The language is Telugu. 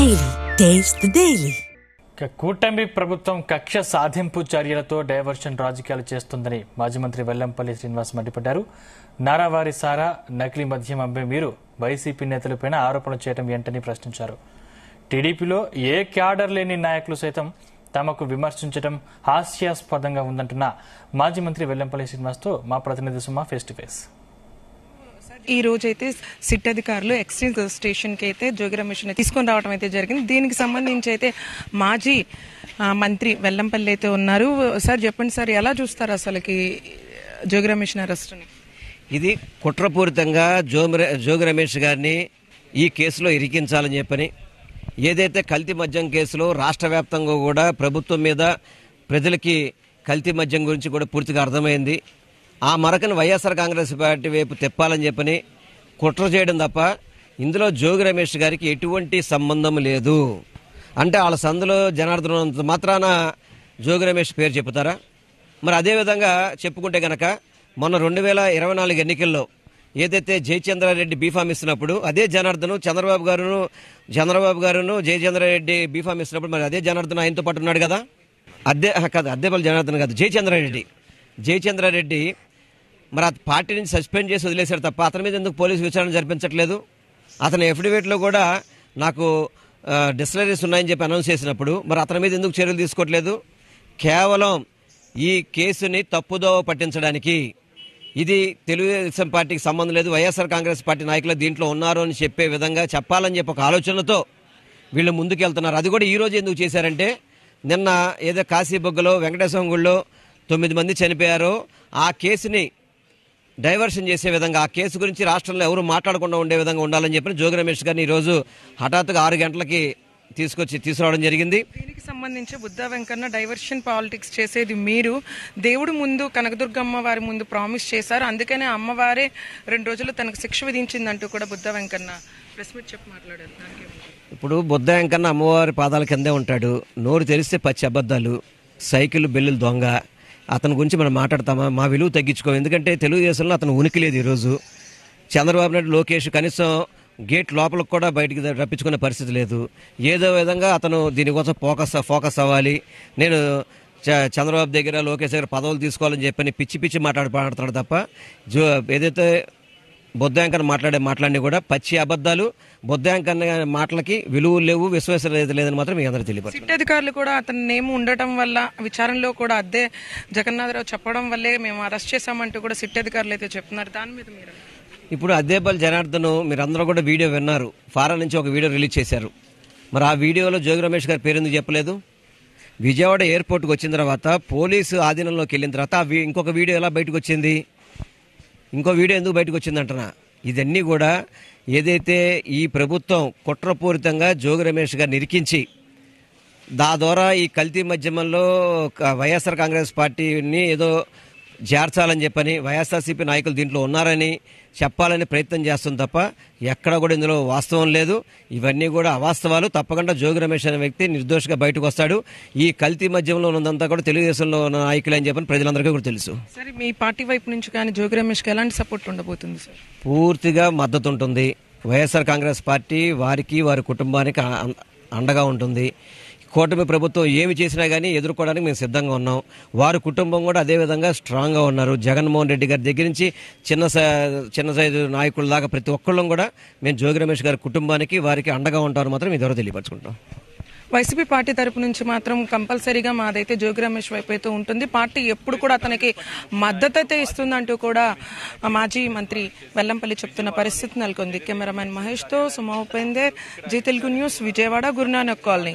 Daily taste the daily. కూటమి ప్రభుత్వం కక్ష సాధింపు చర్యలతో డైవర్షన్ రాజకీయాలు చేస్తుందని మాజీ మంత్రి వెల్లంపల్లి శ్రీనివాస్ మండిపడ్డారు. నారావారి సారా నకిలీ మద్యం అమ్మే మీరు వైసీపీ నేతలపై ఆరోపణలు చేయడం ఏంటని ప్రశ్నించారు. టీడీపీలో ఏ క్యాడర్ లేని నాయకులు సైతం తమకు విమర్శించడం హాస్యాస్పదంగా ఉందంటున్న మాజీ మంత్రి వెల్లంపల్లి శ్రీనివాస్తో మా ప్రతినిధి సుమా ఫేస్ టు ఫేస్. ఈ రోజైతే సిట్ అధికారులు ఎక్స్చేంజ్ స్టేషన్ కి అయితే జోగి రమేష్ తీసుకొని రావడం అయితే జరిగింది. దీనికి సంబంధించి అయితే మాజీ మంత్రి వెల్లంపల్లి అయితే ఉన్నారు. సార్ చెప్పండి సార్, ఎలా చూస్తారు అసలుకి జోగి రమేష్ అరెస్ట్ని? ఇది కుట్రపూరితంగా జోగి రమేష్ గారిని ఈ కేసులో ఇరికించాలని చెప్పని, ఏదైతే కల్తీ మద్యం కేసులో రాష్ట్ర వ్యాప్తంగా కూడా ప్రభుత్వం మీద ప్రజలకి కల్తీ మద్యం గురించి కూడా పూర్తిగా అర్థమైంది. ఆ మరకను వైఎస్ఆర్ కాంగ్రెస్ పార్టీ వైపు తెప్పాలని చెప్పని కుట్ర చేయడం తప్ప ఇందులో జోగి రమేష్ గారికి ఎటువంటి సంబంధం లేదు. అంటే వాళ్ళ సందులో జనార్దన్ మాత్రాన జోగి రమేష్ పేరు చెప్తారా? మరి అదేవిధంగా చెప్పుకుంటే గనక మొన్న 2024 ఎన్నికల్లో ఏదైతే జయచంద్రారెడ్డి బీఫామ్ ఇస్తున్నప్పుడు అదే జనార్దన్ చంద్రబాబు గారును జయచంద్రారెడ్డి బీఫామ్ ఇస్తున్నప్పుడు మరి అదే జనార్దన్ ఆయనతో పాటు ఉన్నాడు కదా. అద్దేపల్లి జనార్దన్ కాదు, జయచంద్రారెడ్డి మరి ఆ పార్టీ నుంచి సస్పెండ్ చేసి వదిలేశారు తప్ప అతని మీద ఎందుకు పోలీసు విచారణ జరిపించట్లేదు? అతని ఎఫిడవిట్లో కూడా నాకు డిస్టిలరీస్ ఉన్నాయని చెప్పి అనౌన్స్ చేసినప్పుడు మరి అతని మీద ఎందుకు చర్యలు తీసుకోవట్లేదు? కేవలం ఈ కేసుని తప్పుదోవ పట్టించడానికి, ఇది తెలుగుదేశం పార్టీకి సంబంధం లేదు, వైఎస్ఆర్ కాంగ్రెస్ పార్టీ నాయకులు దీంట్లో ఉన్నారు అని చెప్పే విధంగా చెప్పాలని చెప్పి ఒక ఆలోచనతో వీళ్ళు ముందుకెళ్తున్నారు. అది కూడా ఈ రోజు ఎందుకు చేశారంటే, నిన్న ఏదో కాశీబొగ్గలో వెంకటేశ్వర గుళ్ళో 9 మంది చనిపోయారో ఆ కేసుని డైవర్షన్ చేసే విధంగా, ఆ కేసు గురించి రాష్ట్రంలో ఎవరు మాట్లాడకుండా ఉండే విధంగా ఉండాలని చెప్పి జోగి రమేష్ గారిని ఈరోజు హఠాత్తుగా 6 గంటలకి తీసుకురావడం జరిగింది. దీనికి సంబంధించి బుద్ధా వెంకన్న డైవర్షన్ పాలిటిక్స్ చేసేది మీరు, దేవుడు ముందు కనకదుర్గమ్మ వారి ముందు ప్రామిస్ చేశారు, అందుకనే అమ్మవారే 2 రోజులు తనకు శిక్ష విధించిందంటూ కూడా బుద్ధా వెంకన్న ప్రెస్ మీట్ చెప్పి మాట్లాడారు. ఇప్పుడు బుద్ధా వెంకన్న అమ్మవారి పాదాల కిందే ఉంటాడు, నోరు తెరిస్తే పచ్చి అబద్ధాలు, సైకిల్ బెల్లులు దొంగ. అతని గురించి మనం మాట్లాడతామా? మా విలువ తగ్గించుకో. ఎందుకంటే తెలుగుదేశంలో అతను ఉనికి లేదు. ఈరోజు చంద్రబాబు నాయుడు, లోకేష్ కనీసం గేట్ లోపలికి కూడా బయటికి రప్పించుకునే పరిస్థితి లేదు. ఏదో విధంగా అతను దీనికోసం ఫోకస్ అవ్వాలి, నేను చంద్రబాబు దగ్గర లోకేష్ దగ్గర పదవులు తీసుకోవాలని చెప్పని పిచ్చి మాట్లాడుతున్నాడు తప్ప ఏదైతే బొద్దాంకన్న మాట్లాడినా కూడా పచ్చి అబద్ధాలు. బొద్దాంకన్న మాటలకి విలువలు లేవు, విశ్వాసత లేదని మాత్రం మీ అందరూ తెలియదు. సిట్ అధికారులు కూడా అతని నేమ్ ఉండటం వల్ల విచారణలో కూడా అద్దే జగన్నాథరావు చెప్పడం వల్లే మేము అరెస్ట్ చేశామంటూ కూడా సిట్ అధికారులు అయితే చెప్తున్నారు. దాని మీద మీరు? ఇప్పుడు అద్దేపల్లి జనార్దన్ మీరందరూ కూడా వీడియో విన్నారు, ఫారెన్ నుంచి ఒక వీడియో రిలీజ్ చేశారు. మరి ఆ వీడియోలో జోగి రమేష్ గారి పేరు ఎందుకు చెప్పలేదు? విజయవాడ ఎయిర్పోర్ట్కి వచ్చిన తర్వాత పోలీసు ఆధీనంలోకి వెళ్ళిన తర్వాత ఇంకొక వీడియో ఎలా బయటకు వచ్చింది? ఇంకో వీడియో ఎందుకు బయటకు వచ్చిందంటున్నా. ఇదన్నీ కూడా ఏదైతే ఈ ప్రభుత్వం కుట్రపూరితంగా జోగి రమేష్ గారిని ఇరికించి ద్వారా ఈ కల్తీ మద్యమంలో వైఎస్ఆర్ కాంగ్రెస్ పార్టీని ఏదో చేర్చాలని చెప్పని, వైఎస్ఆర్సీపీ నాయకులు దీంట్లో ఉన్నారని చెప్పాలని ప్రయత్నం చేస్తుంది తప్ప ఎక్కడ కూడా ఇందులో వాస్తవం లేదు. ఇవన్నీ కూడా అవాస్తవాలు. తప్పకుండా జోగి రమేష్ అనే వ్యక్తి నిర్దోషిగా బయటకు వస్తాడు. ఈ కల్తీ మద్యంలో ఉన్నదంతా కూడా తెలుగుదేశంలో ఉన్న నాయకులు అని చెప్పని ప్రజలందరికీ కూడా తెలుసు. సరే, మీ పార్టీ వైపు నుంచి కానీ జోగి రమేష్కి ఎలాంటి సపోర్ట్ ఉండబోతుంది సార్? పూర్తిగా మద్దతు ఉంటుంది. వైఎస్ఆర్ కాంగ్రెస్ పార్టీ వారికి, వారి కుటుంబానికి అండగా ఉంటుంది. కూటమి ప్రభుత్వం ఏమి చేసినా కానీ ఎదుర్కోవడానికి మేము సిద్ధంగా ఉన్నాం. వారి కుటుంబం కూడా అదేవిధంగా స్ట్రాంగ్గా ఉన్నారు. జగన్మోహన్ రెడ్డి గారి దగ్గర నుంచి చిన్న సైజు నాయకుల దాకా ప్రతి ఒక్కళ్ళం కూడా మేము జోగి రమేష్ గారి కుటుంబానికి, వారికి అండగా ఉంటామని మాత్రం మీ ద్వారా తెలియపరచుకుంటాం. వైసీపీ పార్టీ తరపు నుంచి మాత్రం కంపల్సరీగా మాదైతే జోగి రమేష్ వైపు అయితే ఉంటుంది. పార్టీ ఎప్పుడు కూడా అతనికి మద్దతు అయితే ఇస్తుందంటూ కూడా మాజీ మంత్రి వెల్లంపల్లి చెప్తున్న పరిస్థితి నెలకొంది. కెమెరామెన్ మహేష్తో సుమా Upender, G Telugu news, Vijayawada, Guru Nanak colony.